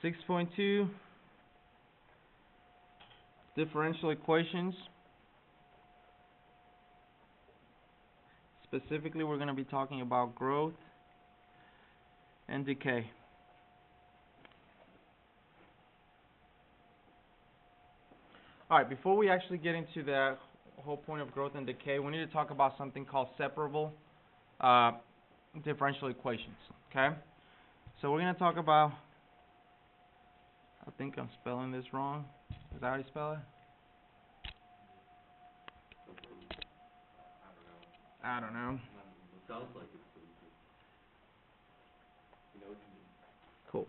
6.2, differential equations. Specifically, we're going to be talking about growth and decay. Alright, before we actually get into the whole point of growth and decay, we need to talk about something called separable differential equations. Okay? So we're going to talk about, I think I'm spelling this wrong. Is that how you spell it? I don't know. It sounds like it's cool.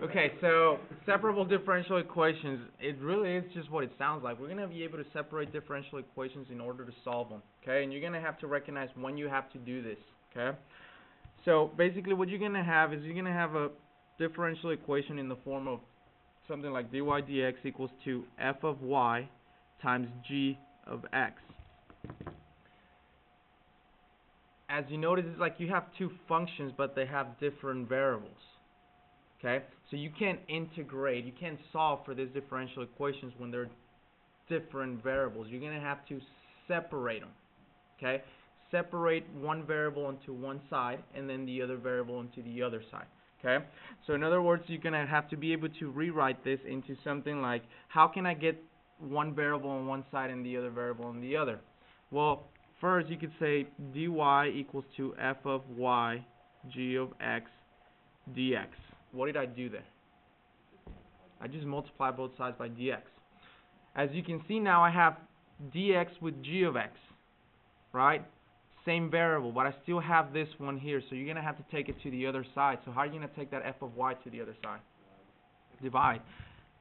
Okay, so separable differential equations, it really is just what it sounds like. We're going to be able to separate differential equations in order to solve them. Okay, and you're going to have to recognize when you have to do this. Okay, so basically what you're going to have is you're going to have a differential equation in the form of something like dy dx equals to f of y times g of x. As you notice, it's like you have two functions, but they have different variables. Okay, so you can't integrate, you can't solve for these differential equations when they're different variables. You're going to have to separate them. Okay, separate one variable onto one side and then the other variable onto the other side. Okay, so in other words, you're going to have to be able to rewrite this into something like, how can I get one variable on one side and the other variable on the other? Well, first you could say dy equals to f of y g of x dx. What did I do there? I just multiply both sides by dx. As you can see now, I have dx with g of x, right? Same variable, but I still have this one here, so you're going to have to take it to the other side. So how are you going to take that f of y to the other side? Divide.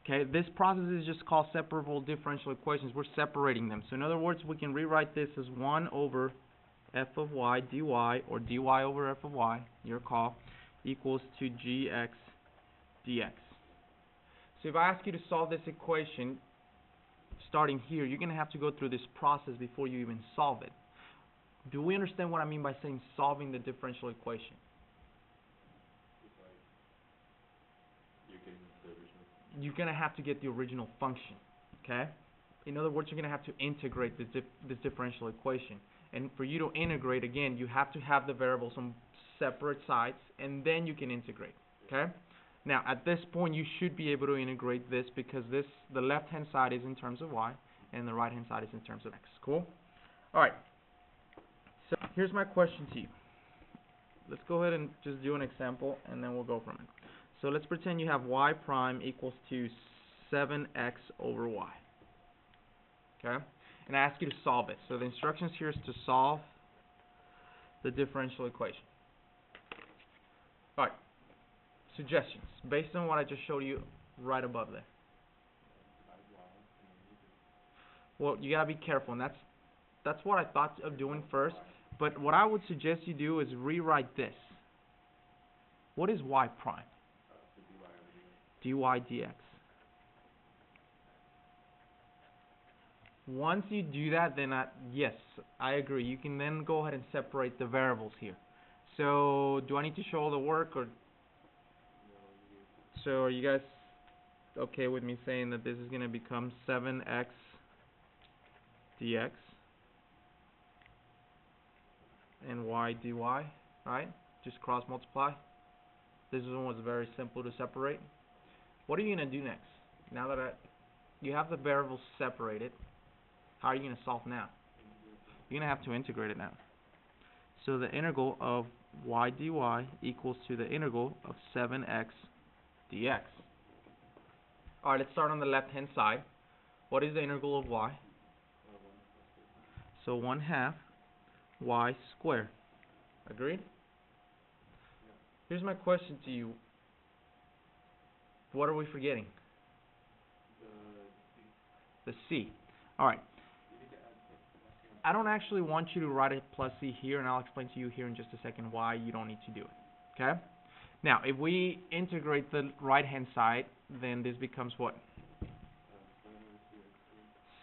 Okay, this process is just called separable differential equations. We're separating them. So in other words, we can rewrite this as 1 over f of y dy, or dy over f of y, your call, equals to gx dx. So if I ask you to solve this equation, starting here, you're going to have to go through this process before you even solve it. Do we understand what I mean by saying solving the differential equation? You're going to have to get the original function. Okay? In other words, you're going to have to integrate this differential equation. And for you to integrate, again, you have to have the variables on separate sides, and then you can integrate. Okay? Now, at this point, you should be able to integrate this because the left-hand side is in terms of y, and the right-hand side is in terms of x. Cool? All right. So here's my question to you. Let's go ahead and just do an example, and then we'll go from it. So let's pretend you have y prime equals to 7x over y. Okay? And I ask you to solve it. So the instructions here is to solve the differential equation. Alright. Suggestions based on what I just showed you right above there. Well, you gotta be careful, and that's what I thought of doing first. But what I would suggest you do is rewrite this. What is y prime? Dy dx. Once you do that, then yes, I agree. You can then go ahead and separate the variables here. So, do I need to show all the work, or so are you guys okay with me saying that this is going to become 7x dx and y dy, right? Just cross multiply. This one was very simple to separate. What are you going to do next? Now that you have the variables separated, how are you going to solve now? You're going to have to integrate it now. So the integral of y dy equals to the integral of 7x dx. Alright, let's start on the left-hand side. What is the integral of y? So 1/2 y squared. Agreed? Here's my question to you. What are we forgetting? The c. Alright. I don't actually want you to write a plus c here, and I'll explain to you here in just a second why you don't need to do it. Okay? Now, if we integrate the right-hand side, then this becomes what?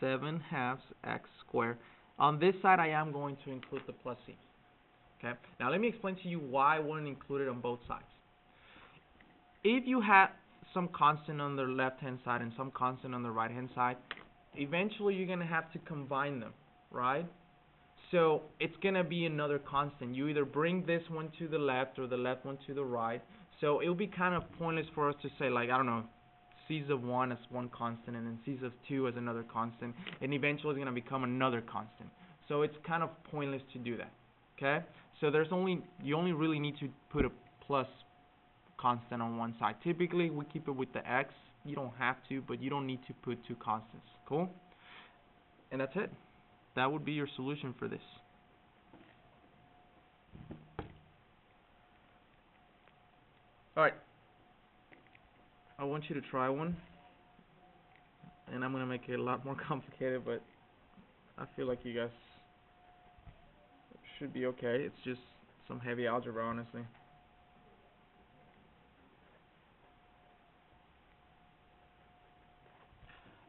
7/2 x squared. On this side, I am going to include the plus c. Okay? Now, let me explain to you why I wouldn't include it on both sides. if you have some constant on the left-hand side and some constant on the right-hand side, eventually you're going to have to combine them, right? So it's going to be another constant. You either bring this one to the left or the left one to the right. So it'll be kind of pointless for us to say, like, I don't know, C's of 1 as one constant and then C's of 2 as another constant, and eventually it's going to become another constant. So it's kind of pointless to do that, okay? So you only really need to put a plus constant on one side. Typically we keep it with the x. You don't have to, but you don't need to put two constants. Cool? And that's it. That would be your solution for this. Alright. I want you to try one. And I'm going to make it a lot more complicated, but I feel like you guys should be okay. It's just some heavy algebra, honestly.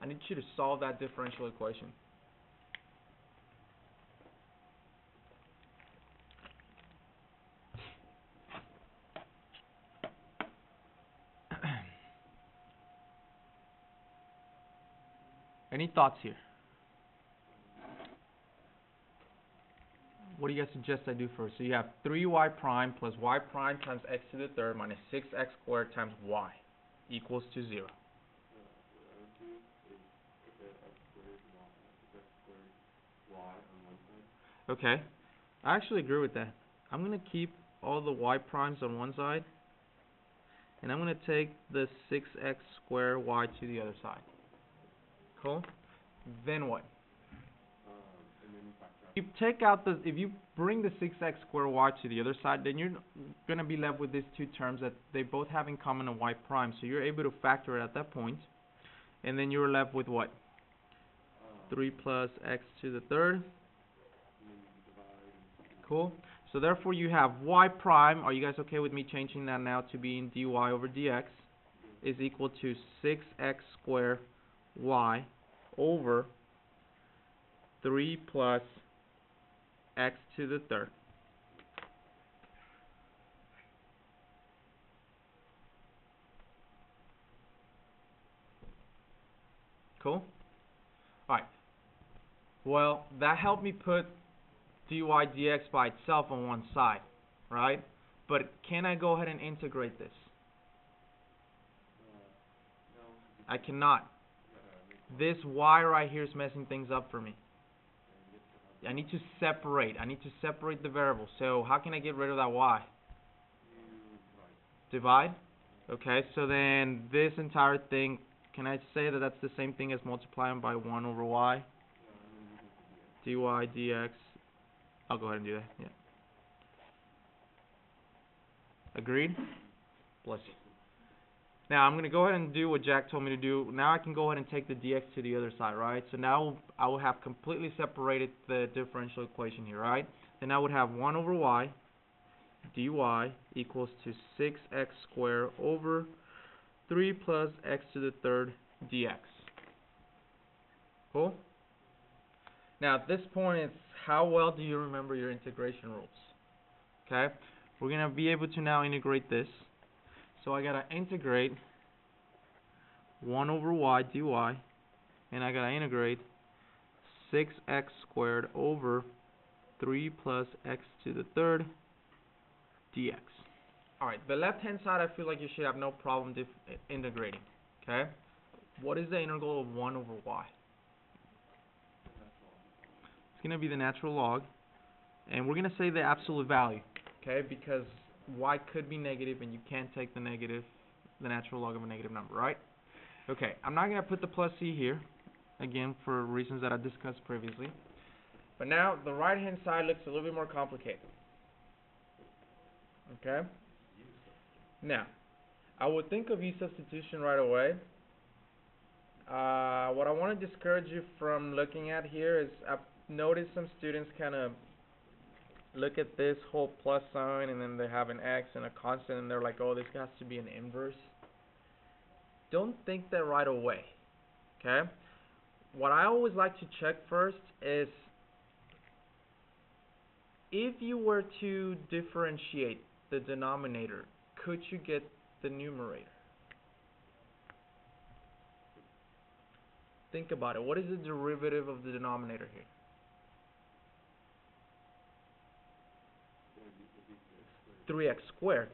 I need you to solve that differential equation. Any thoughts here? What do you guys suggest I do first? So you have 3y prime plus y prime times x to the third minus 6x squared times y equals to 0. Okay, I actually agree with that. I'm going to keep all the y primes on one side, and I'm going to take the 6x squared y to the other side. Cool? Then what? If you bring the 6x squared y to the other side, then you're going to be left with these two terms that they both have in common a y prime. So you're able to factor it at that point, and then you're left with what? 3 plus x to the third. Cool. So therefore you have y prime, are you guys okay with me changing that now to being dy over dx, is equal to 6x squared y over 3 plus x to the third. Cool? Alright. Well, that helped me put dy dx by itself on one side, right? But can I go ahead and integrate this? I cannot. This y right here is messing things up for me. I need to separate. I need to separate the variables. So how can I get rid of that y? Divide? Okay, so then this entire thing, can I say that that's the same thing as multiplying by 1 over y? Dy dx. I'll go ahead and do that. Yeah. Agreed? Bless you. Now I'm going to go ahead and do what Jack told me to do. Now I can go ahead and take the dx to the other side, right? So now I will have completely separated the differential equation here, right? Then I would have 1 over y dy equals to 6x squared over 3 plus x to the third dx. Cool? Now at this point, it's how well do you remember your integration rules? Okay? We're going to be able to now integrate this. So I got to integrate 1 over y dy, and I got to integrate 6x squared over 3 plus x to the third dx. Alright, the left hand side I feel like you should have no problem integrating. Okay? What is the integral of 1 over y? It's going to be the natural log, and we're going to say the absolute value, okay, because y could be negative and you can't take the natural log of a negative number, right? Okay, I'm not going to put the plus c here, again, for reasons that I discussed previously. But now the right hand side looks a little bit more complicated. Okay? Now, I would think of u substitution right away. What I want to discourage you from looking at here is I've noticed some students kind of look at this whole plus sign and then they have an x and a constant and they're like, oh, this has to be an inverse. Don't think that right away. Okay? What I always like to check first is if you were to differentiate the denominator, could you get the numerator. Think about it. What is the derivative of the denominator here? Three x squared.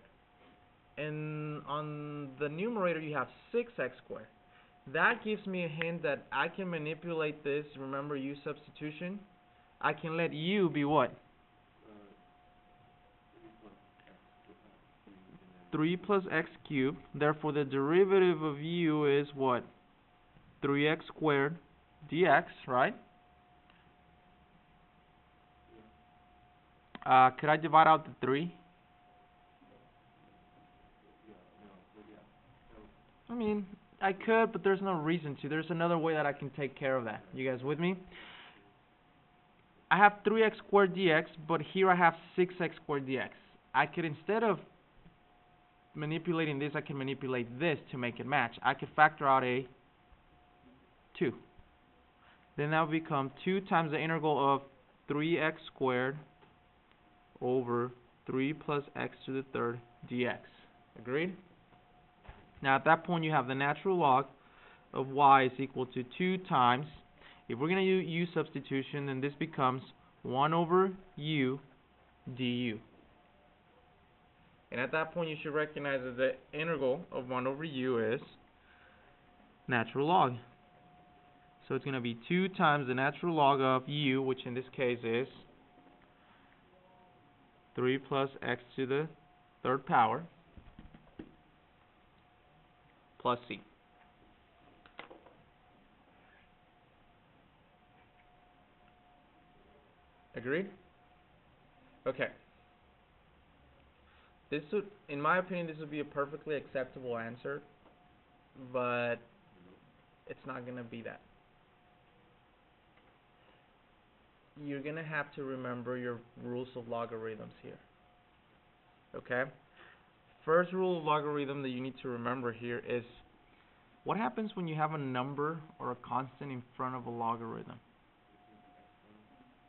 And on the numerator you have 6x squared. That gives me a hint that I can manipulate this. Remember u substitution? I can let u be what? 3 plus x cubed. Therefore the derivative of u is what? 3x squared dx, right? Could I divide out the 3? I mean, I could, but there's no reason to. There's another way that I can take care of that. You guys with me? I have 3x squared dx, but here I have 6x squared dx. I could, instead of manipulating this, I can manipulate this to make it match. I could factor out a 2. Then that will become 2 times the integral of 3x squared over 3 plus x to the third dx. Agreed? Now at that point you have the natural log of y is equal to 2 times, if we're going to use u substitution, then this becomes 1 over u du. And at that point you should recognize that the integral of 1 over u is natural log. So it's going to be 2 times the natural log of u, which in this case is 3 plus x to the third power, plus c. Agreed? Okay. This would, in my opinion, this would be a perfectly acceptable answer, but it's not going to be that. You're going to have to remember your rules of logarithms here. Okay? First rule of logarithm that you need to remember here is what happens when you have a number or a constant in front of a logarithm?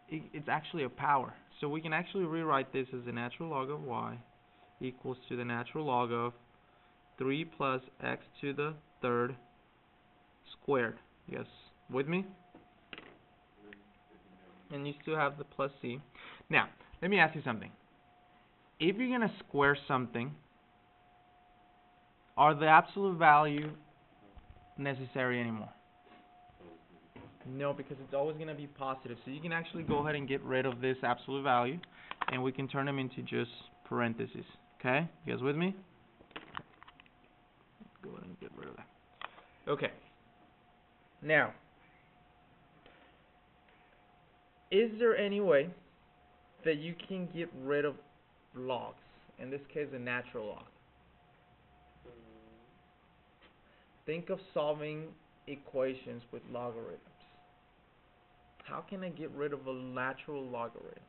It's actually a power. So we can actually rewrite this as the natural log of y equals to the natural log of 3 plus x to the third squared. Yes, with me? And you still have the plus c. Now, let me ask you something. If you're going to square something, are the absolute value necessary anymore? No, because it's always going to be positive. So you can actually go ahead and get rid of this absolute value, and we can turn them into just parentheses. Okay? You guys with me? Go ahead and get rid of that. Okay. Now, is there any way that you can get rid of logs? In this case, a natural log. Think of solving equations with logarithms. How can I get rid of a natural logarithm?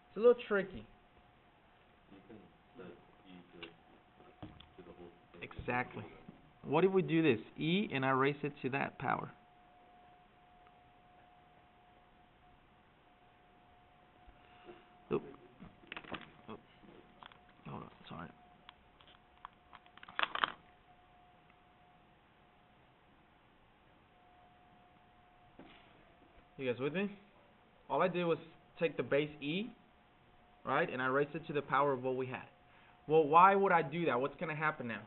It's a little tricky. Exactly. What if we do this? E and I raise it to that power. Oop. Oh. Hold on, sorry. You guys with me? All I did was take the base e, right, and I raised it to the power of what we had. Well, why would I do that? What's going to happen now?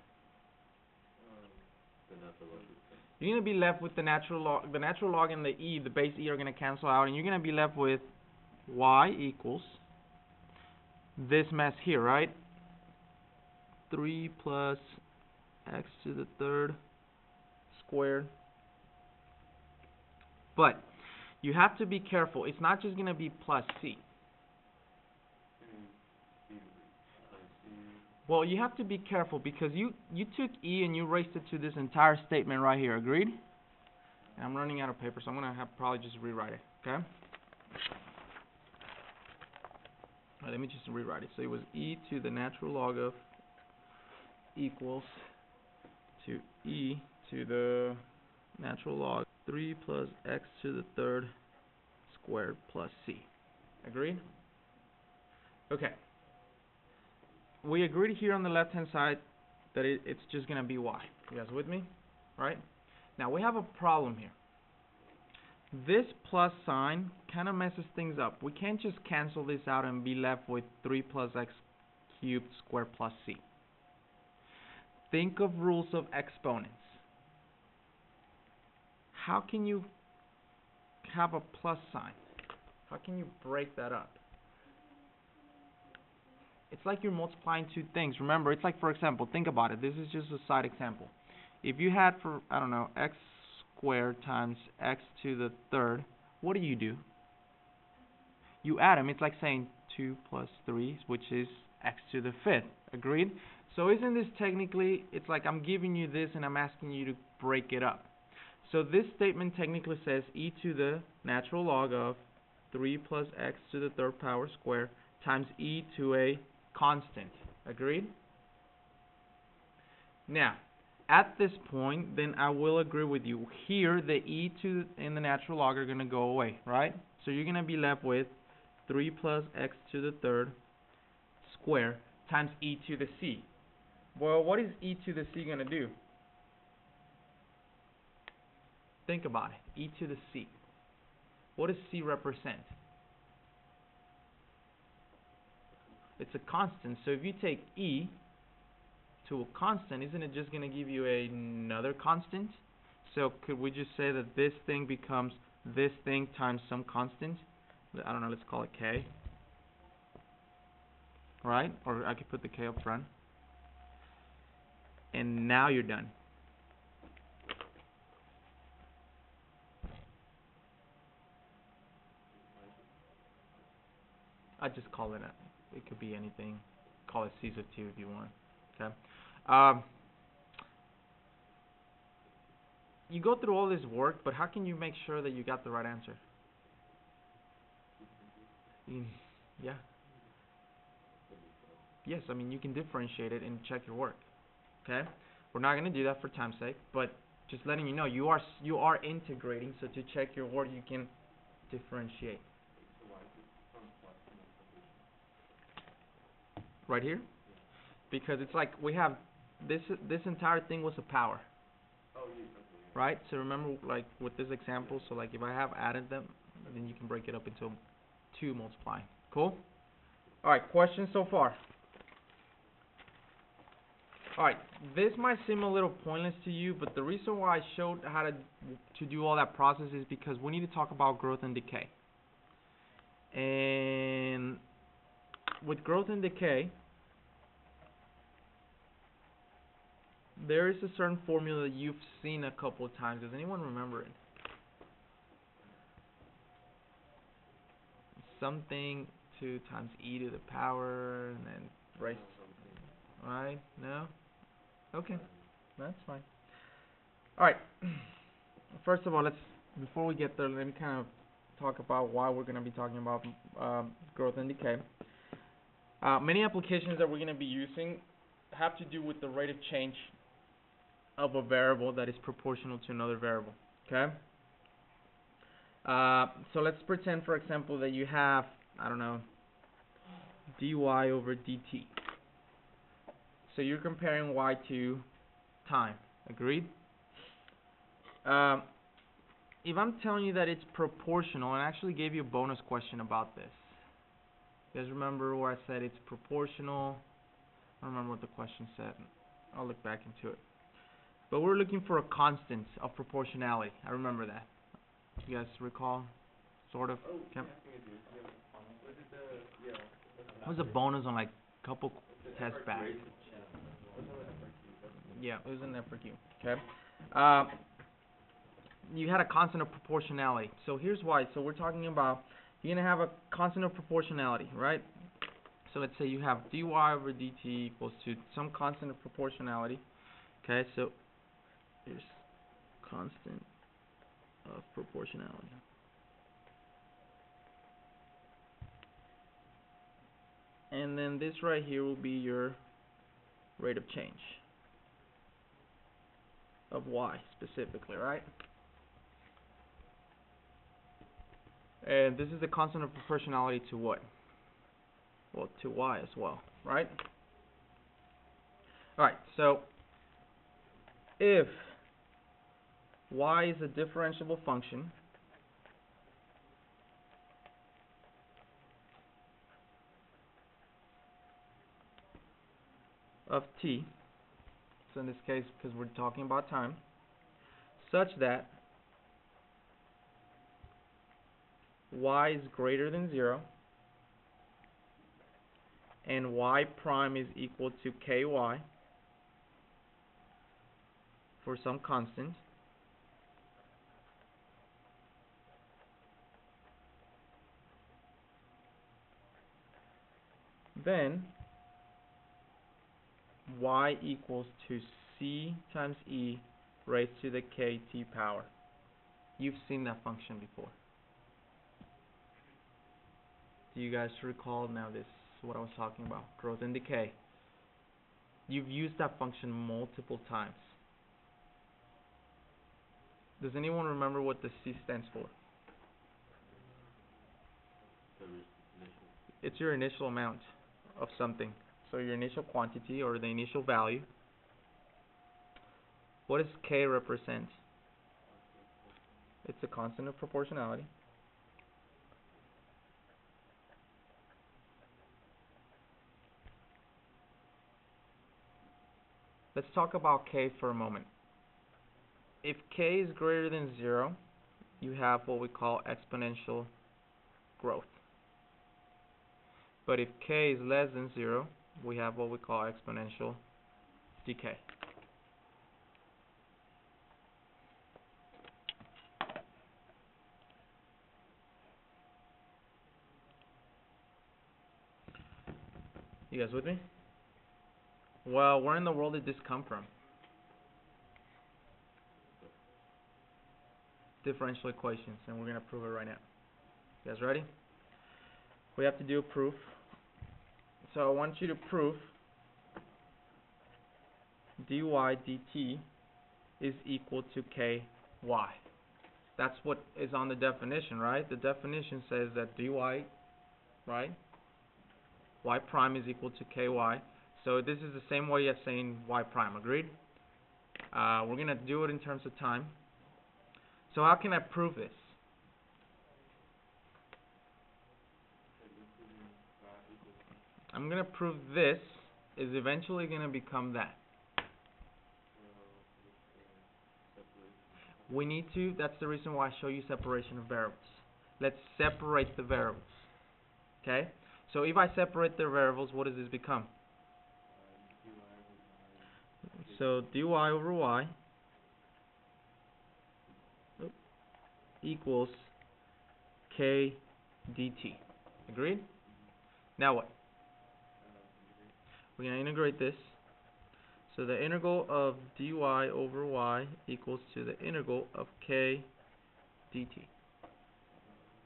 You're going to be left with the natural log. The natural log and the e, the base e, are going to cancel out, and you're going to be left with y equals this mess here, right? 3 plus x to the third squared. But you have to be careful. It's not just going to be plus c. Well, you have to be careful because you took e and you raised it to this entire statement right here. Agreed? And I'm running out of paper, so I'm going to have probably just rewrite it. Okay? All right, let me just rewrite it. So it was e to the natural log of equals to e to the natural log 3 plus x to the third squared plus c. Agreed? Okay. we agreed here on the left hand side that it's just going to be y. You guys with me? Right? Now we have a problem here. This plus sign kind of messes things up. We can't just cancel this out and be left with 3 plus x cubed squared plus c. Think of rules of exponents. How can you have a plus sign? How can you break that up? It's like you're multiplying two things. Remember, it's like, for example, think about it. This is just a side example. If you had, for, I don't know, x squared times x to the third, what do? You add them. It's like saying 2 plus 3, which is x to the fifth. Agreed? So isn't this technically, it's like I'm giving you this and I'm asking you to break it up. So this statement technically says e to the natural log of 3 plus x to the third power squared times e to a constant. Agreed? Now, at this point, then I will agree with you. Here, the e to and the natural log are going to go away, right? So you're going to be left with 3 plus x to the third squared times e to the c. Well, what is e to the c going to do? Think about it. E to the c. What does c represent? It's a constant. So if you take e to a constant, isn't it just going to give you another constant? So could we just say that this thing becomes this thing times some constant? I don't know, let's call it k. Right? Or I could put the k up front. And now you're done. I just call it it could be anything. Call it c sub 2 if you want. Okay. You go through all this work, but how can you make sure that you got the right answer? Yeah. Yes, I mean you can differentiate it and check your work. Okay. We're not going to do that for time's sake, but just letting you know you are integrating. So to check your work, you can differentiate. Right here, because it's like we have this entire thing was a power, right? So remember, like with this example, so like if I have added them, then you can break it up into 2 multiplying. Cool. All right, questions so far? All right, this might seem a little pointless to you, but the reason why I showed how to do all that process is because we need to talk about growth and decay. And with growth and decay, there is a certain formula that you've seen a couple of times. Does anyone remember it? Something 2 times e to the power and then raised. Right? No? Okay. That's fine. Alright. First of all, before we get there, let me kind of talk about why we're going to be talking about growth and decay. Many applications that we're going to be using have to do with the rate of change of a variable that is proportional to another variable. Okay? So let's pretend, for example, that you have, I don't know, dy over dt. So you're comparing y to time. Agreed? If I'm telling you that it's proportional, and I actually gave you a bonus question about this. You guys remember where I said it's proportional? I don't remember what the question said. I'll look back into it. But we're looking for a constant of proportionality. I remember that. You guys recall? Sort of? Okay. It was a bonus on like a couple tests back. Yeah, it was an FRQ. Okay. You had a constant of proportionality. So here's why. So we're talking about, you're going to have a constant of proportionality, right? So let's say you have dy over dt equals to some constant of proportionality. Okay, so here's constant of proportionality. And then this right here will be your rate of change of y specifically, right? And this is the constant of proportionality to what? Well, to y as well, right? Alright, so if y is a differentiable function of t, so in this case, because we're talking about time, such that y is greater than 0 and y prime is equal to ky for some constant, then y equals to c times e raised to the kt power. You've seen that function before. Do you guys recall now this is what I was talking about? Growth and decay. You've used that function multiple times. Does anyone remember what the c stands for? It's your initial amount of something. So your initial quantity or the initial value. What does k represent? It's a constant of proportionality. Let's talk about k for a moment. If k is greater than 0, you have what we call exponential growth. But if k is less than 0, we have what we call exponential decay. You guys with me? Well, where in the world did this come from? Differential equations, and we're going to prove it right now. You guys ready? We have to do a proof. So I want you to prove dy dt is equal to ky. That's what is on the definition, right? The definition says that dy, right? Y prime is equal to ky. So this is the same way as saying y prime. Agreed? We're going to do it in terms of time. So how can I prove this? I'm going to prove this is eventually going to become that. We need to, that's the reason why I show you separation of variables. Let's separate the variables. Okay? So if I separate the variables, what does this become? So dy over y equals k dt. Agreed? Now what? We're going to integrate this. So the integral of dy over y equals to the integral of k dt.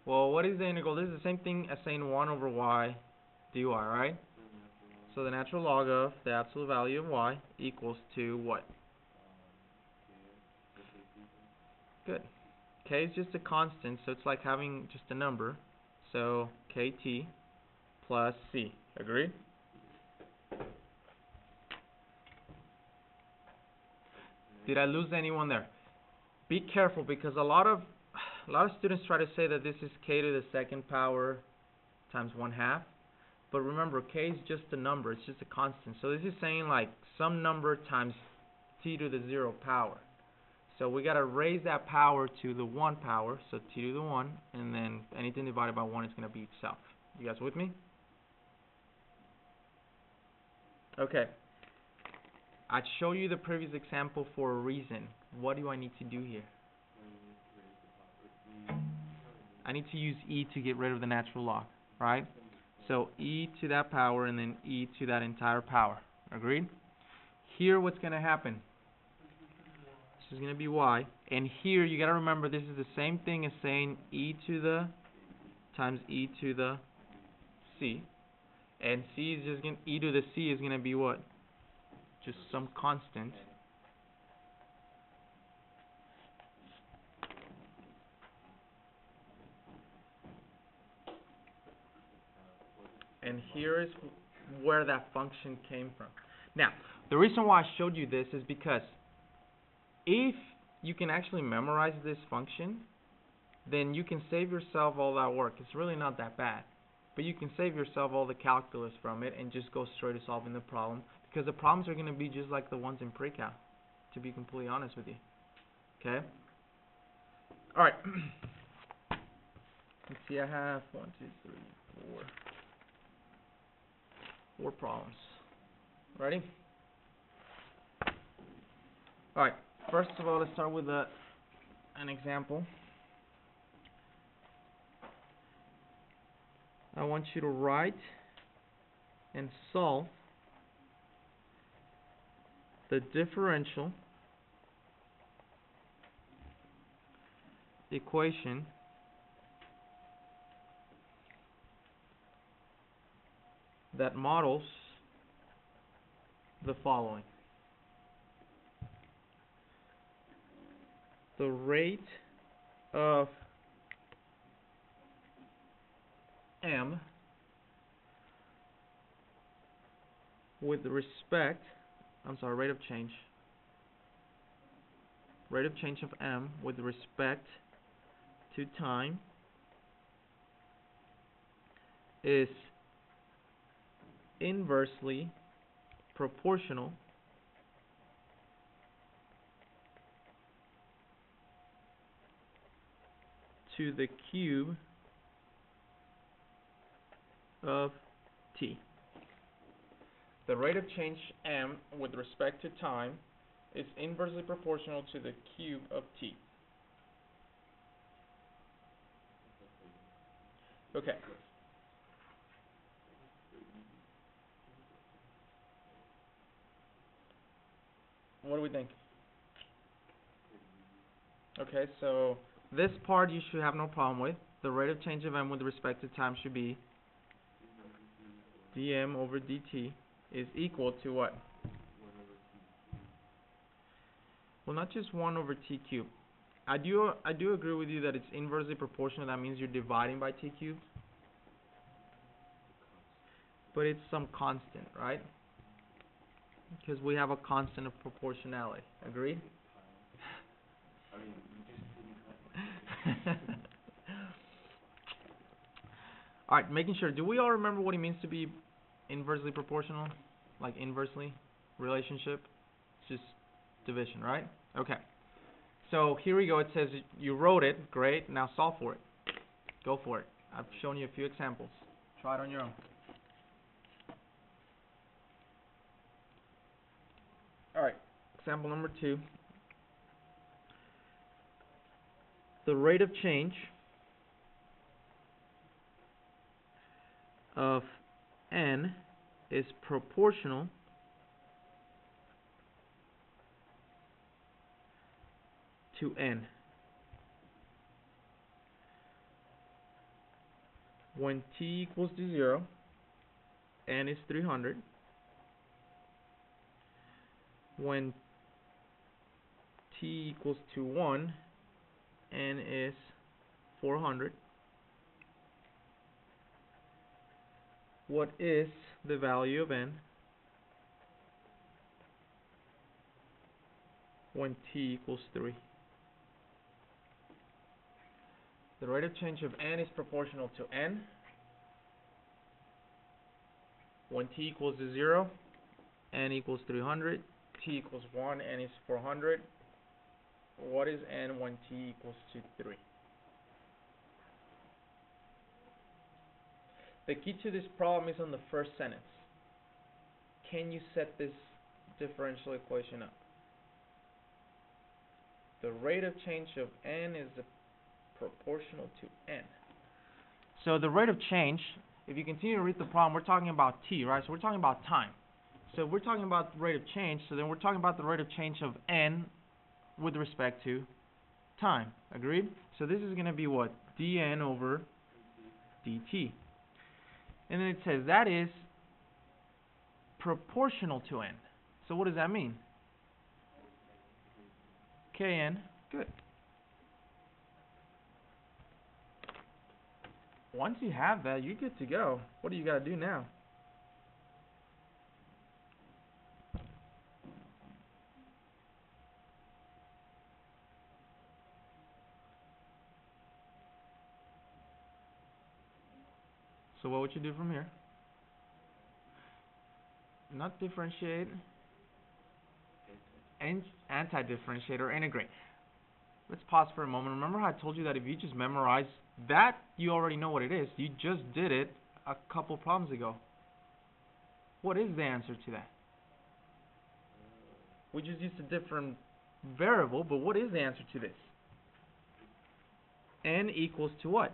Well, what is the integral? This is the same thing as saying 1 over y dy, right? So the natural log of the absolute value of y equals to what? Good. K is just a constant, so it's like having just a number. So kt plus c. Agreed? Did I lose anyone there? Be careful, because a lot of students try to say that this is k to the second power times 1/2. But remember, k is just a number, it's just a constant. So this is saying like some number times t to the 0 power. So we got to raise that power to the 1 power, so t to the 1, and then anything divided by 1 is going to be itself. You guys with me? Okay. I'd show you the previous example for a reason. What do I need to do here? I need to use e to get rid of the natural log, right? So e to that power and then e to that entire power. Agreed? Here what's going to happen? This is going to be y. And here you got to remember this is the same thing as saying e to the times e to the c. And c is just going to, e to the c is going to be what? Just some constant. And here is where that function came from. Now, the reason why I showed you this is because if you can actually memorize this function, then you can save yourself all that work. It's really not that bad. But you can save yourself all the calculus from it and just go straight to solving the problem, because the problems are going to be just like the ones in pre-cal, to be completely honest with you. Okay? Alright. Let's see, I have 4 problems. Ready? Alright, first of all, let's start with an example. I want you to write and solve the differential equation that models the following. The rate of m with respect, rate of change of m with respect to time is inversely proportional to the cube of t. The rate of change m with respect to time is inversely proportional to the cube of t. Okay. What do we think? Okay, so this part you should have no problem with. The rate of change of m with respect to time should be dm over dt is equal to what? Well, not just 1 over t cubed. I do agree with you that it's inversely proportional. That means you're dividing by t cubed. But it's some constant, right? Because we have a constant of proportionality. Agreed? Alright, making sure. Do we all remember what it means to be inversely proportional? Like inversely? Relationship? It's just division, right? Okay. So here we go. It says you wrote it. Great. Now solve for it. Go for it. I've shown you a few examples. Try it on your own. Alright. Example number 2. The rate of change of n is proportional to n. When t equals to 0, n is 300. When t equals to 1, n is 400. What is the value of n when t equals 3? The rate of change of n is proportional to n. When t equals to 0, n equals 300. T equals 1, n is 400. What is n when t equals to 3? The key to this problem is on the first sentence. Can you set this differential equation up? The rate of change of n is proportional to n. So the rate of change, if you continue to read the problem, we're talking about t, right? So we're talking about time. So we're talking about the rate of change, so then we're talking about the rate of change of n with respect to time. Agreed? So this is going to be what? dn over dt. And then it says that is proportional to n. So what does that mean? Kn. Good. Once you have that, you're good to go. What do you got to do now? So what would you do from here? Not differentiate, and anti-differentiate or integrate. Let's pause for a moment. Remember how I told you that if you just memorize that, you already know what it is. You just did it a couple problems ago. What is the answer to that? We just used a different variable, but what is the answer to this? N equals to what?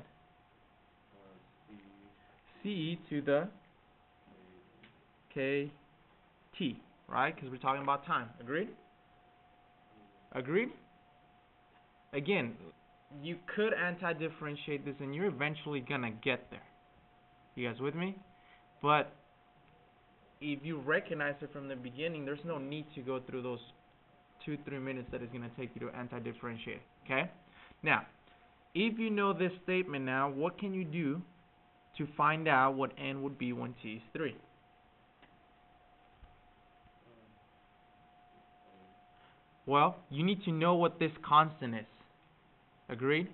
C to the KT, right? Because we're talking about time. Agreed? Agreed? Again, you could anti-differentiate this and you're eventually going to get there. You guys with me? But if you recognize it from the beginning, there's no need to go through those 2-3 minutes that it's going to take you to anti-differentiate. Okay? Now, if you know this statement now, what can you do to find out what n would be when t is 3? Well, you need to know what this constant is. Agreed?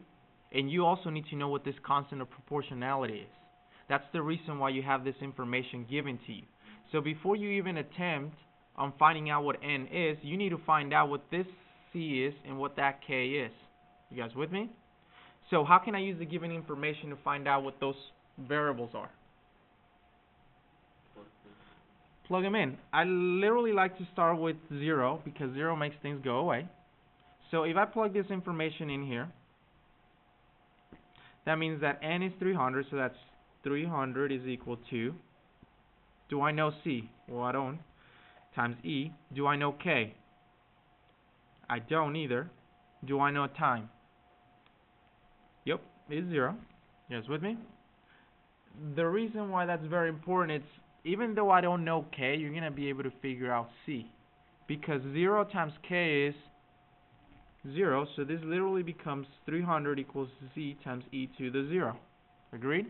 And you also need to know what this constant of proportionality is. That's the reason why you have this information given to you. So before you even attempt on finding out what n is, you need to find out what this c is and what that k is. You guys with me? So how can I use the given information to find out what those variables are? Plug them in. I literally like to start with 0 because 0 makes things go away. So if I plug this information in here, that means that n is 300, so that's 300 is equal to, do I know c? Well, I don't. Times e. Do I know k? I don't either. Do I know time? Yep, it's 0. You guys with me? The reason why that's very important is, even though I don't know k, you're going to be able to figure out c. Because 0 times k is 0, so this literally becomes 300 equals c times e to the 0. Agreed?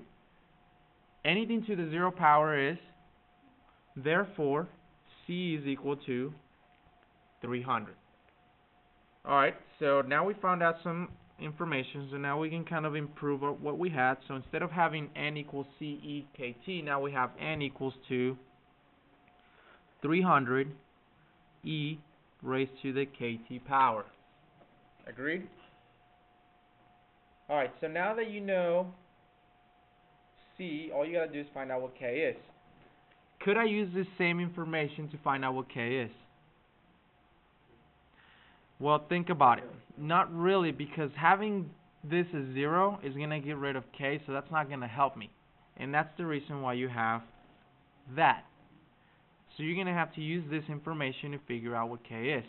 Anything to the 0 power is, therefore, c is equal to 300. Alright, so now we found out some information, so now we can kind of improve what we had. So instead of having n equals c e k t, now we have n equals to 300 e raised to the kt power. Agreed? Alright, so now that you know c, all you gotta do is find out what k is. Could I use this same information to find out what k is? Well, think about it. Not really, because having this as 0 is going to get rid of k, so that's not going to help me. And that's the reason why you have that. So you're going to have to use this information to figure out what k is.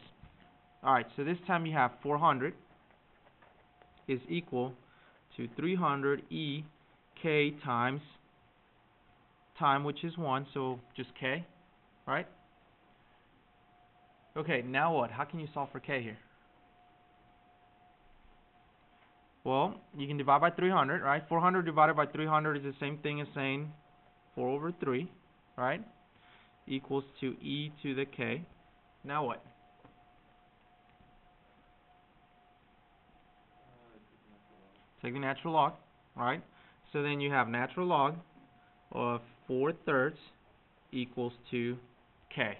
Alright, so this time you have 400 is equal to 300 e k times time, which is 1, so just k, right? Okay, now what? How can you solve for k here? Well, you can divide by 300, right? 400 divided by 300 is the same thing as saying 4 over 3, right? Equals to e to the k. Now what? Take the natural log, right? So then you have natural log of 4/3 equals to k.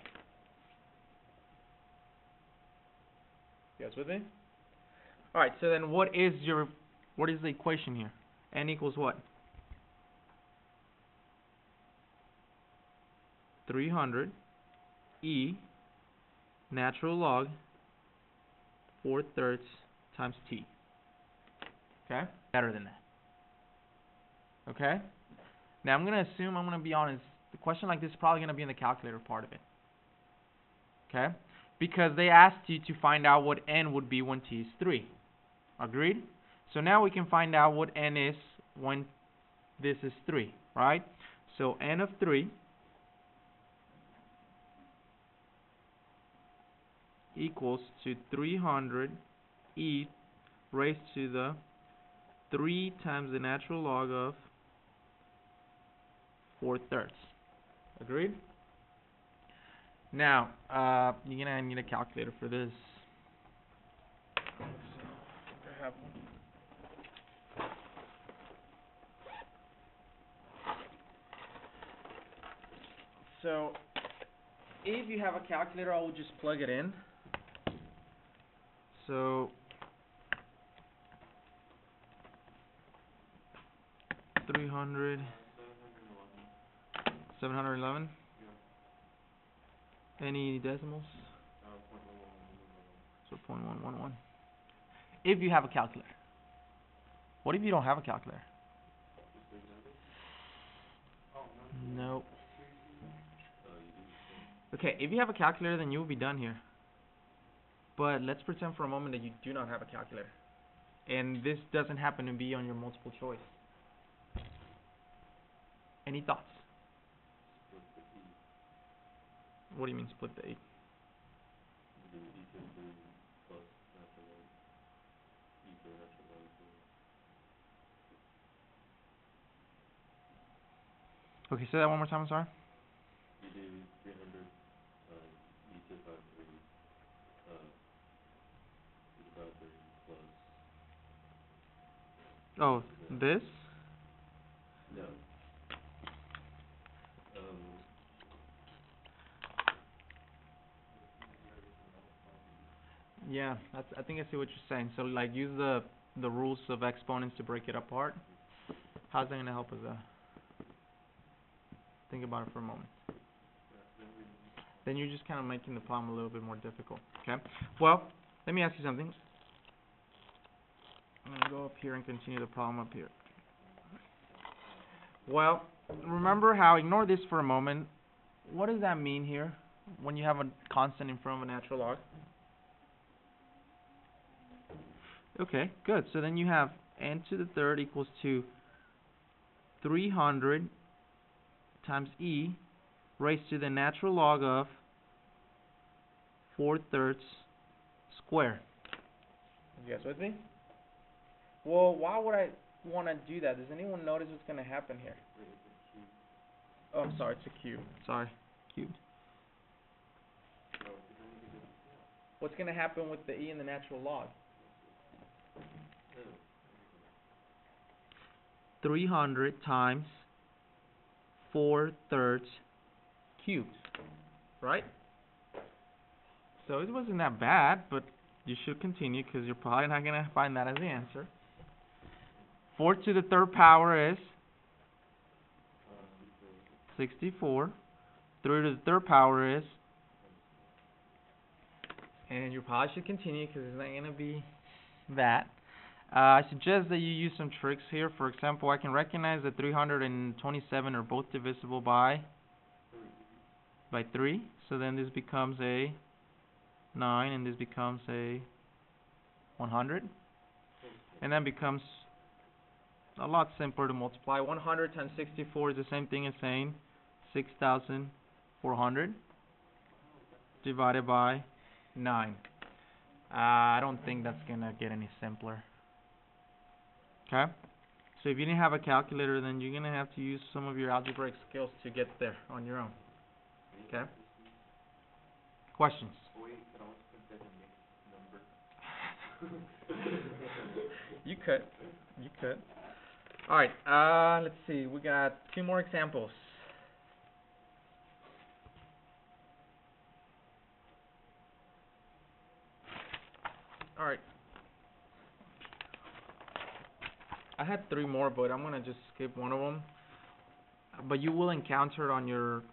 You guys with me? Alright, so then what is the equation here? N equals what? 300 e natural log 4/3 times t. Okay? Better than that. Okay? Now I'm going to be honest, the question like this is probably going to be in the calculator part of it. Okay? Because they asked you to find out what n would be when t is 3. Agreed? So now we can find out what n is when this is 3, right? So n of 3 equals to 300 e raised to the 3 times the natural log of 4/3. Agreed? Now, you're going to need a calculator for this. I have one. So if you have a calculator, I will just plug it in. So 300, 711. Any decimals? So 0.111. If you have a calculator. What if you don't have a calculator? Nope. Okay, if you have a calculator, then you'll be done here. But let's pretend for a moment that you do not have a calculator. And this doesn't happen to be on your multiple choice. Any thoughts? What do you mean split the 8? Okay, say that one more time, I'm sorry. You do 300 e to the power 3 e to the power 3 plus. Oh, this? No. Yeah, I think I see what you're saying. So like use the rules of exponents to break it apart. How's that going to help us think about it for a moment. Then you're just kind of making the problem a little bit more difficult. Okay. Well, let me ask you something. I'm going to go up here and continue the problem up here. Well, remember how, ignore this for a moment. What does that mean here when you have a constant in front of a natural log? Okay, good. So then you have n to the third equals to 300 times e raised to the natural log of 4/3 squared. You guys with me? Well, why would I want to do that? Does anyone notice what's going to happen here? Oh, I'm sorry, it's a cube. Sorry, cubed. What's going to happen with the e in the natural log? 300 times 4/3 cubed, right? So it wasn't that bad, but you should continue because you're probably not going to find that as the answer. 4 to the third power is 64. 3 to the third power is, and you probably should continue because it's not going to be that. I suggest that you use some tricks here. For example, I can recognize that 327 are both divisible by 3. So then this becomes a 9 and this becomes a 100. And that becomes a lot simpler to multiply. 100 times 64 is the same thing as saying 6,400 divided by 9. I don't think that's going to get any simpler. Okay? So if you didn't have a calculator, then you're going to have to use some of your algebraic skills to get there on your own. Okay? Questions? You could. You could. Alright, let's see. We got 2 more examples. Alright. I had 3 more, but I'm going to just skip one of them. But you will encounter it on your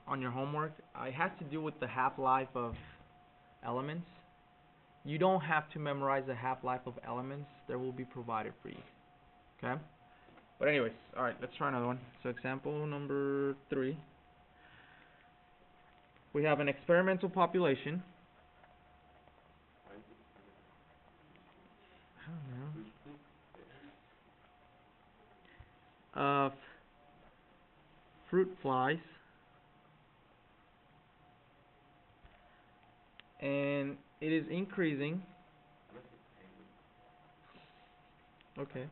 homework. It has to do with the half-life of elements. You don't have to memorize the half-life of elements. They will be provided for you. Okay? But anyways, alright, let's try another one. So example number 3. We have an experimental population. I don't know. Of fruit flies. And it is increasing. Okay.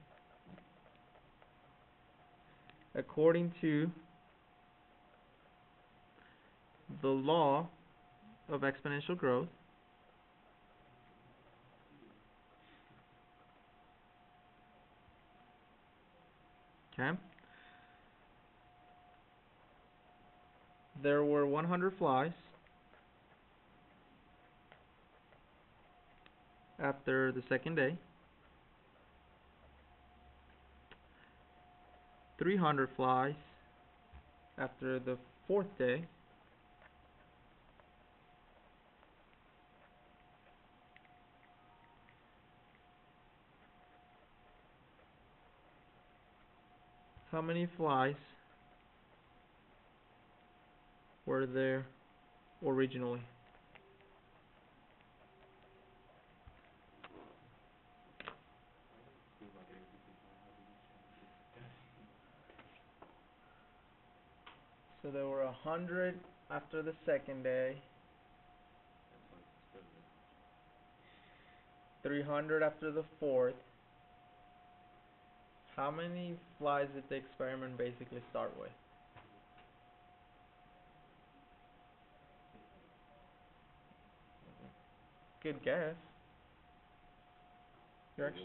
According to the law of exponential growth. Okay. there were 100 flies after the second day, 300 flies after the fourth day, how many flies were there originally? So there were 100 after the second day, 300 after the fourth. How many flies did the experiment basically start with? Good guess. Your ex-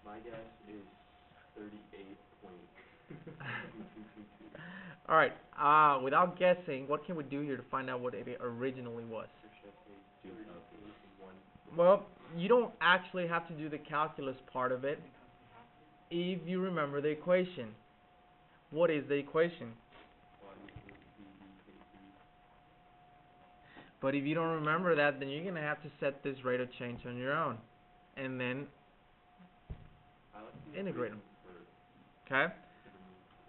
My guess is 38.2222. Alright, without guessing, what can we do here to find out what it originally was? Well, you don't actually have to do the calculus part of it if you remember the equation. What is the equation? But if you don't remember that, then you're going to have to set this rate of change on your own. And then integrate them. Okay?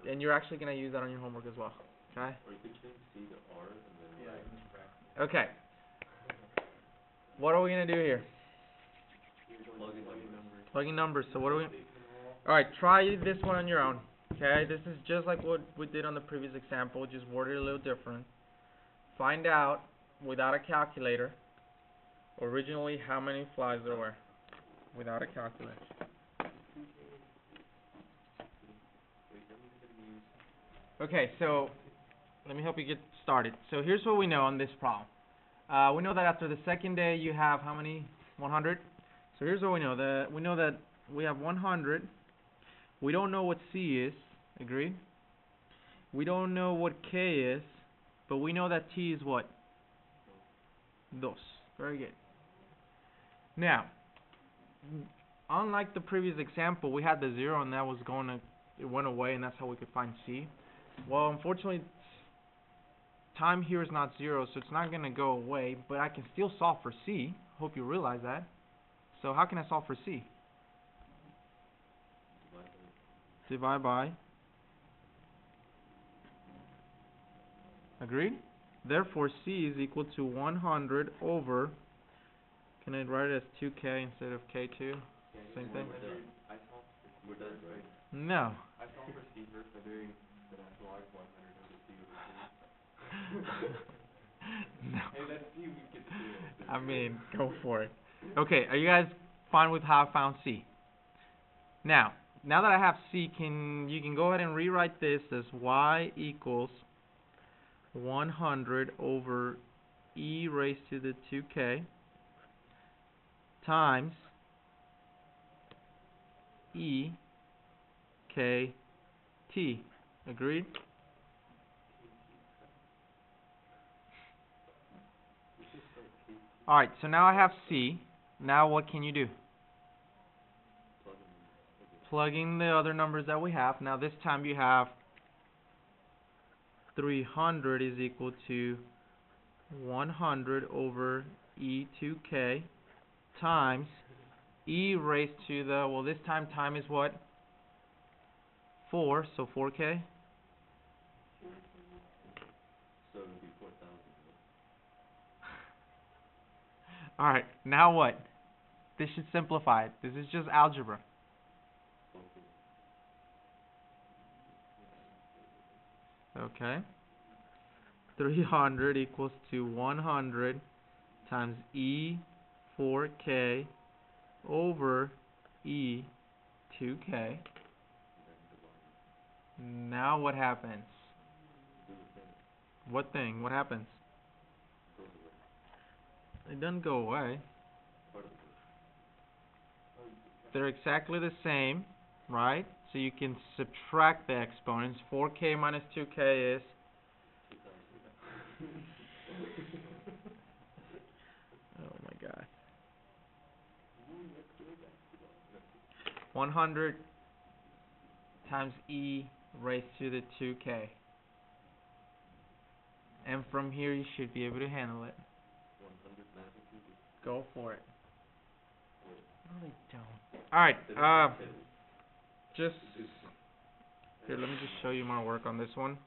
And you're actually going to use that on your homework as well. Okay? Or you could change C to R and then Okay. What are we going to do here? Plugging numbers. So what are we... Alright, try this one on your own. Okay? This is just like what we did on the previous example, just worded a little different. Find out, without a calculator, originally how many flies there were. Without a calculator. Okay, so let me help you get started. So here's what we know on this problem. We know that after the second day you have how many? 100? So here's what we know. We know that we have 100. We don't know what C is. Agreed? We don't know what K is, but we know that T is what? Dos. Very good. Now, unlike the previous example, we had the 0 and that was it went away and that's how we could find C. Well, unfortunately, time here is not 0, so it's not going to go away, but I can still solve for C. Hope you realize that. So how can I solve for C? Divide by. Agreed? Therefore, C is equal to 100 over, can I write it as 2K instead of K2? Same thing? we're done, right? No. I solved for C first by doing the natural log 100 over C over 2. No. Hey, let's see if we get to do it. I mean, go for it. Okay, are you guys fine with how I found C? Now that I have C, you can go ahead and rewrite this as y equals 100 over e raised to the 2k times e k t. Agreed? Alright, so now I have C. Now what can you do? Plug in the other numbers that we have. Now this time you have 300 is equal to 100 over e2k times e raised to the, well, this time is what? 4, so 4k. So it would be 4,000. Alright, now what? This should simplify it. This is just algebra. Okay. 300 equals to 100 times e 4k over e 2k. Now what happens? What thing? What happens? It doesn't go away. They're exactly the same, right? So you can subtract the exponents. 4k minus 2k is Oh my god. 100 times e raised to the 2k. And from here you should be able to handle it. 100 magnitude. Go for it. Wait. No, they don't. Alright, just here, let me just show you my work on this one.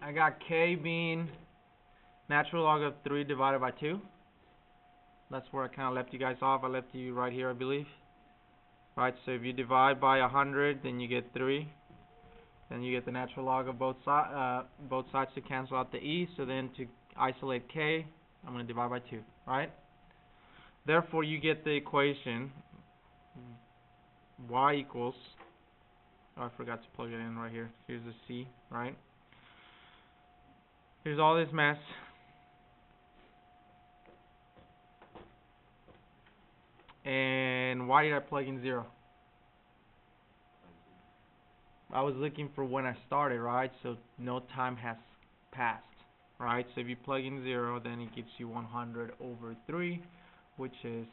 I got k being natural log of 3 divided by 2. That's where I kind of left you guys off. I left you right here, I believe. Right, so if you divide by 100, then you get 3. Then you get the natural log of both sides to cancel out the e. So then to isolate k, I'm going to divide by 2, right? Therefore, you get the equation y equals, oh, I forgot to plug it in right here. Here's the c, right? Here's all this mess. And why did I plug in 0? I was looking for when I started, right? So no time has passed, right? So if you plug in 0, then it gives you 100 over 3, which is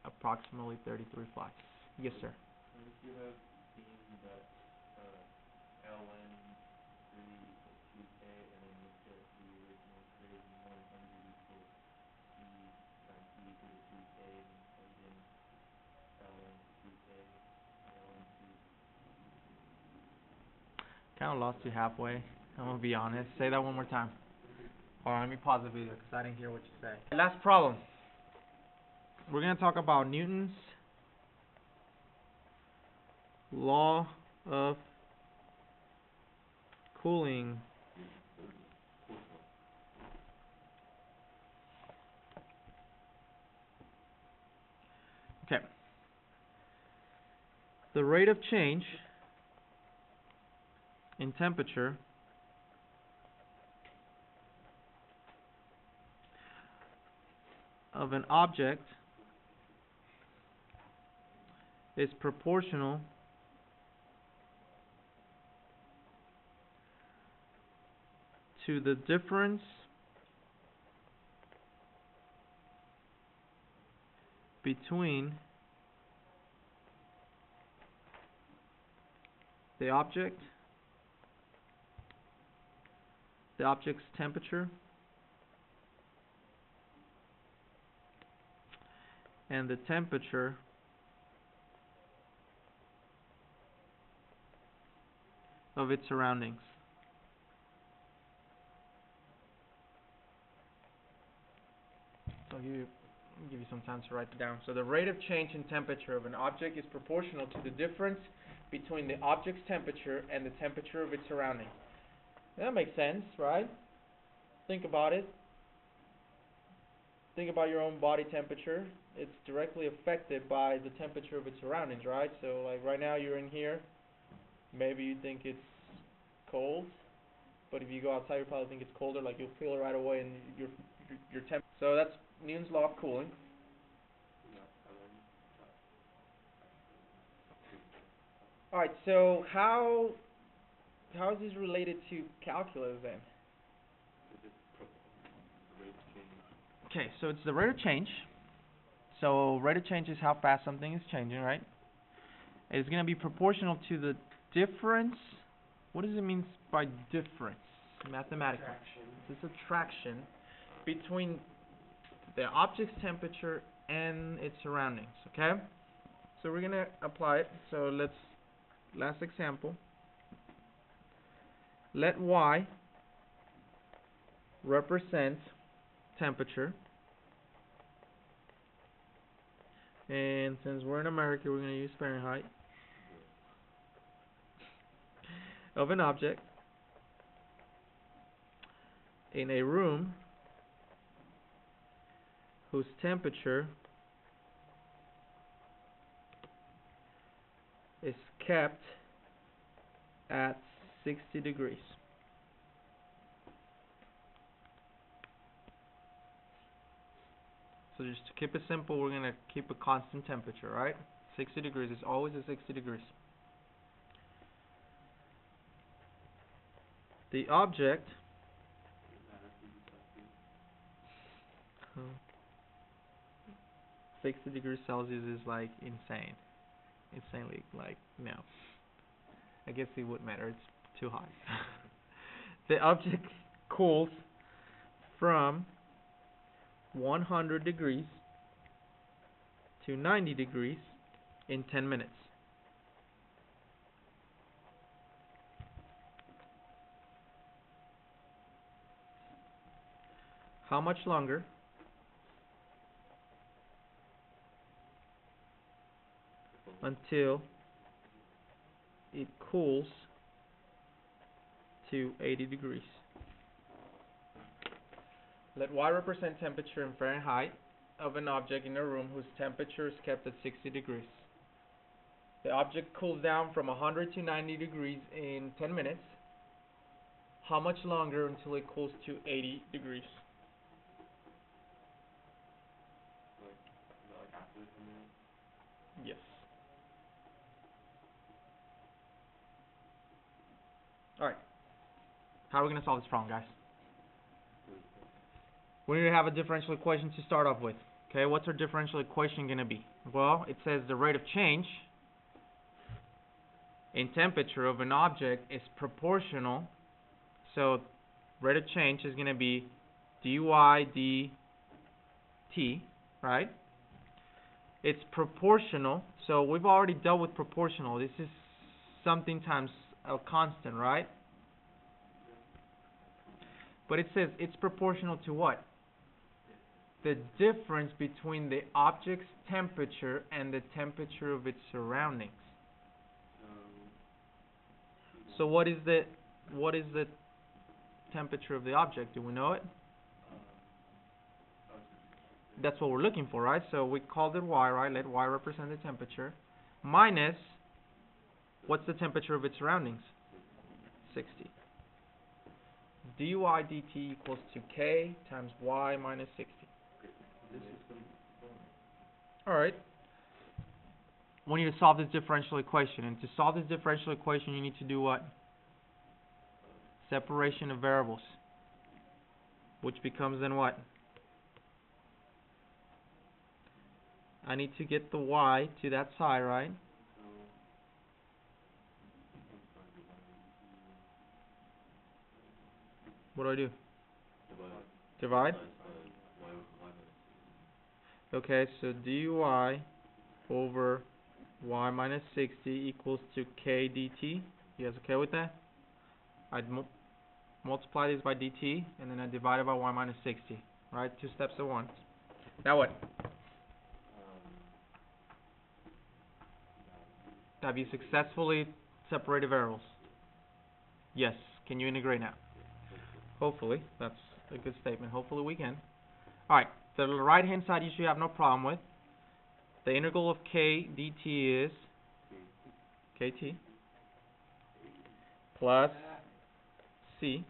approximately 33 flats. Yes, sir. And if you have seen that ln 3 equals 2k, and then look at the original equation 100 equals e times e to the 2k, and plug in ln 2k, ln 2. Kind of lost you halfway. I'm going to be honest. Say that one more time. Hold on, let me pause the video because I didn't hear what you said. Last problem. We're going to talk about Newton's law of cooling. Okay. The rate of change in temperature of an object is proportional to the difference between the object's temperature and the temperature of its surroundings. So I'll give you some time to write it down. So the rate of change in temperature of an object is proportional to the difference between the object's temperature and the temperature of its surroundings. That makes sense, right? Think about it. Think about your own body temperature. It's directly affected by the temperature of its surroundings, right? So like right now you're in here. Maybe you think it's cold, but if you go outside you probably think it's colder. Like you'll feel it right away and your temp. So that's Newton's law of cooling. Alright, so how is this related to calculus then? Okay, so it's the rate of change. So rate of change is how fast something is changing, right? It's going to be proportional to the difference. What does it mean by difference? Mathematically. It's a subtraction between the object's temperature and its surroundings, okay? So we're going to apply it. So last example. Let y represent temperature. And since we're in America, we're going to use Fahrenheit. Of an object in a room whose temperature is kept at 60 degrees. So just to keep it simple, we're going to keep a constant temperature, right? 60 degrees. It's always a 60 degrees. The object 60 degrees Celsius is like insane. Insanely, like, no. I guess it wouldn't matter. It's too hot. The object cools from 100 degrees to 90 degrees in 10 minutes. How much longer until it cools to 80 degrees? Let Y represent temperature in Fahrenheit of an object in a room whose temperature is kept at 60 degrees. The object cools down from 100 to 90 degrees in 10 minutes. How much longer until it cools to 80 degrees? Like after 10 minutes? Yes. Alright. How are we going to solve this problem, guys? We need to have a differential equation to start off with. Okay, what's our differential equation going to be? Well, it says the rate of change in temperature of an object is proportional. So, rate of change is going to be dy dt, right? It's proportional. So, we've already dealt with proportional. This is something times a constant, right? But it says it's proportional to what? The difference between the object's temperature and the temperature of its surroundings. So what is the temperature of the object? Do we know it? That's what we're looking for, right? So we called it Y, right? Let Y represent the temperature. Minus, what's the temperature of its surroundings? 60. dy dt equals to K times Y minus 60. Alright. We need to solve this differential equation. And to solve this differential equation, you need to do what? Separation of variables. Which becomes then what? I need to get the Y to that side, right? What do I do? Divide? Okay, so dy over y minus 60 equals to k dt. You guys okay with that? I'd multiply this by dt, and then I divide it by y minus 60. Right? 2 steps at once. Now what? Have you successfully separated variables? Yes. Can you integrate now? Hopefully. That's a good statement. Hopefully we can. Alright. The right hand side you should have no problem with. The integral of k dt is kt plus c.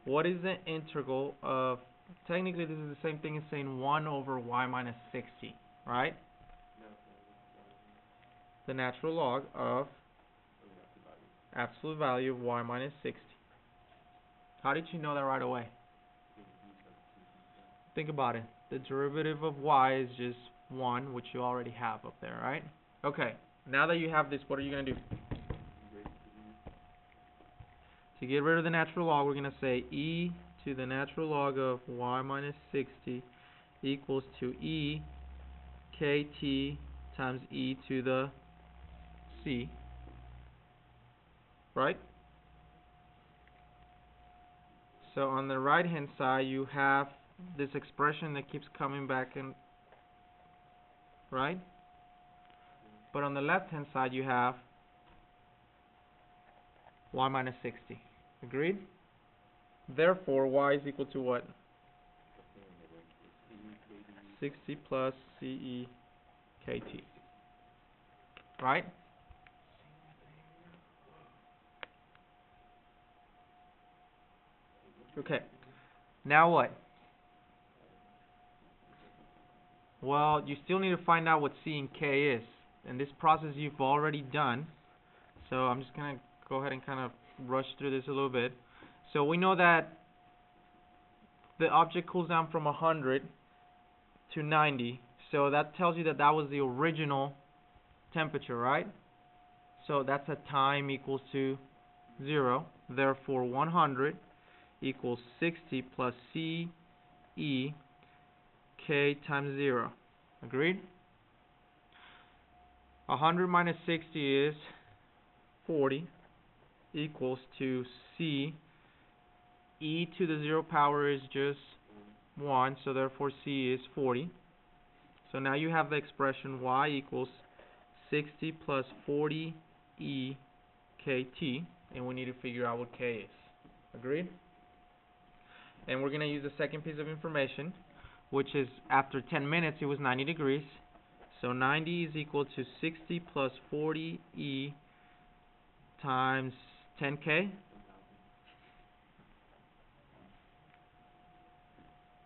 What is the integral of, technically this is the same thing as saying 1 over y minus 60, right? The natural log of absolute value of y minus 60. How did you know that right away? Think about it. The derivative of y is just 1, which you already have up there, right? Okay, now that you have this, what are you going to do? To get rid of the natural log, we're going to say e to the natural log of y minus 60 equals to e kt times e to the c, right? So on the right hand side you have this expression that keeps coming back in, right? But on the left hand side you have y minus 60. Agreed? Therefore y is equal to what? 60 plus CE KT. Right? Okay. Now what? Well, you still need to find out what C and K is. And this process you've already done. So I'm just going to go ahead and kind of rush through this a little bit. So we know that the object cools down from 100 to 90. So that tells you that that was the original temperature, right? So that's at time equals to 0. Therefore, 100 equals 60 plus C E K times 0. Agreed? 100 minus 60 is 40 equals to C. E to the 0 power is just 1, so therefore C is 40. So now you have the expression y equals 60 plus 40 E KT, and we need to figure out what K is. Agreed? And we're going to use the second piece of information, which is after 10 minutes it was 90 degrees. So 90 is equal to 60 plus 40 E times 10K.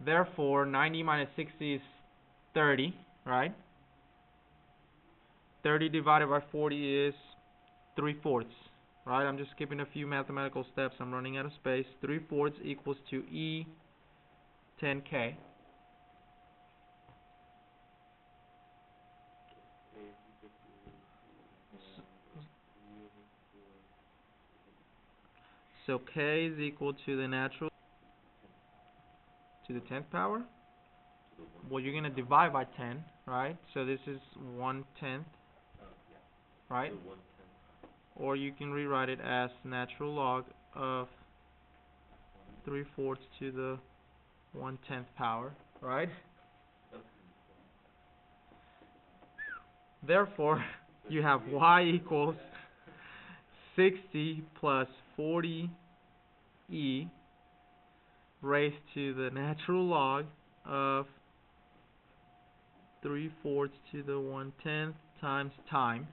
Therefore, 90 minus 60 is 30, right? 30 divided by 40 is 3/4, right? I'm just skipping a few mathematical steps. I'm running out of space. 3/4 equals to E 10K. So K is equal to the natural to the 10th power. Well, you're going to divide by 10, right? So this is 1/10, right? Or you can rewrite it as natural log of 3/4 to the 1/10 power, right? Therefore, you have y equals 60 plus 40 E raised to the natural log of 3/4 to the 1/10 times time.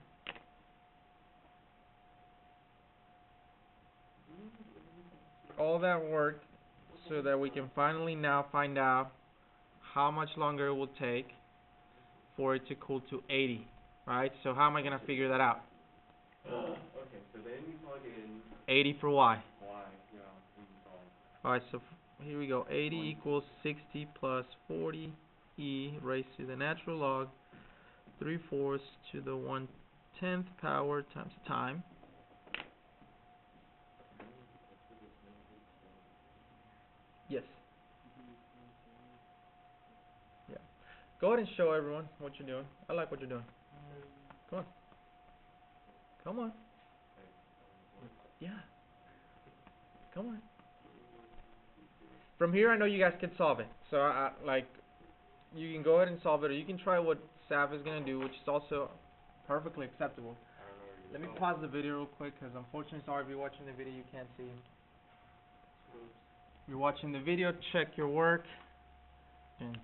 All that work so that we can finally now find out how much longer it will take for it to cool to 80, right? So how am I going to figure that out? Okay, so then you plug in 80 for y. y, yeah, we can solve. Alright, so here we go. 80 equals 60 plus 40 E raised to the natural log 3/4 to the 1/10 power times time. Yes. Yeah. Go ahead and show everyone what you're doing. I like what you're doing. Come on. Come on. Yeah. Come on. From here, I know you guys can solve it. So, like, you can go ahead and solve it, or you can try what Sav is going to do, which is also perfectly acceptable. Let me pause the video real quick, because unfortunately, sorry if you're watching the video, you can't see him. If you're watching the video, check your work. And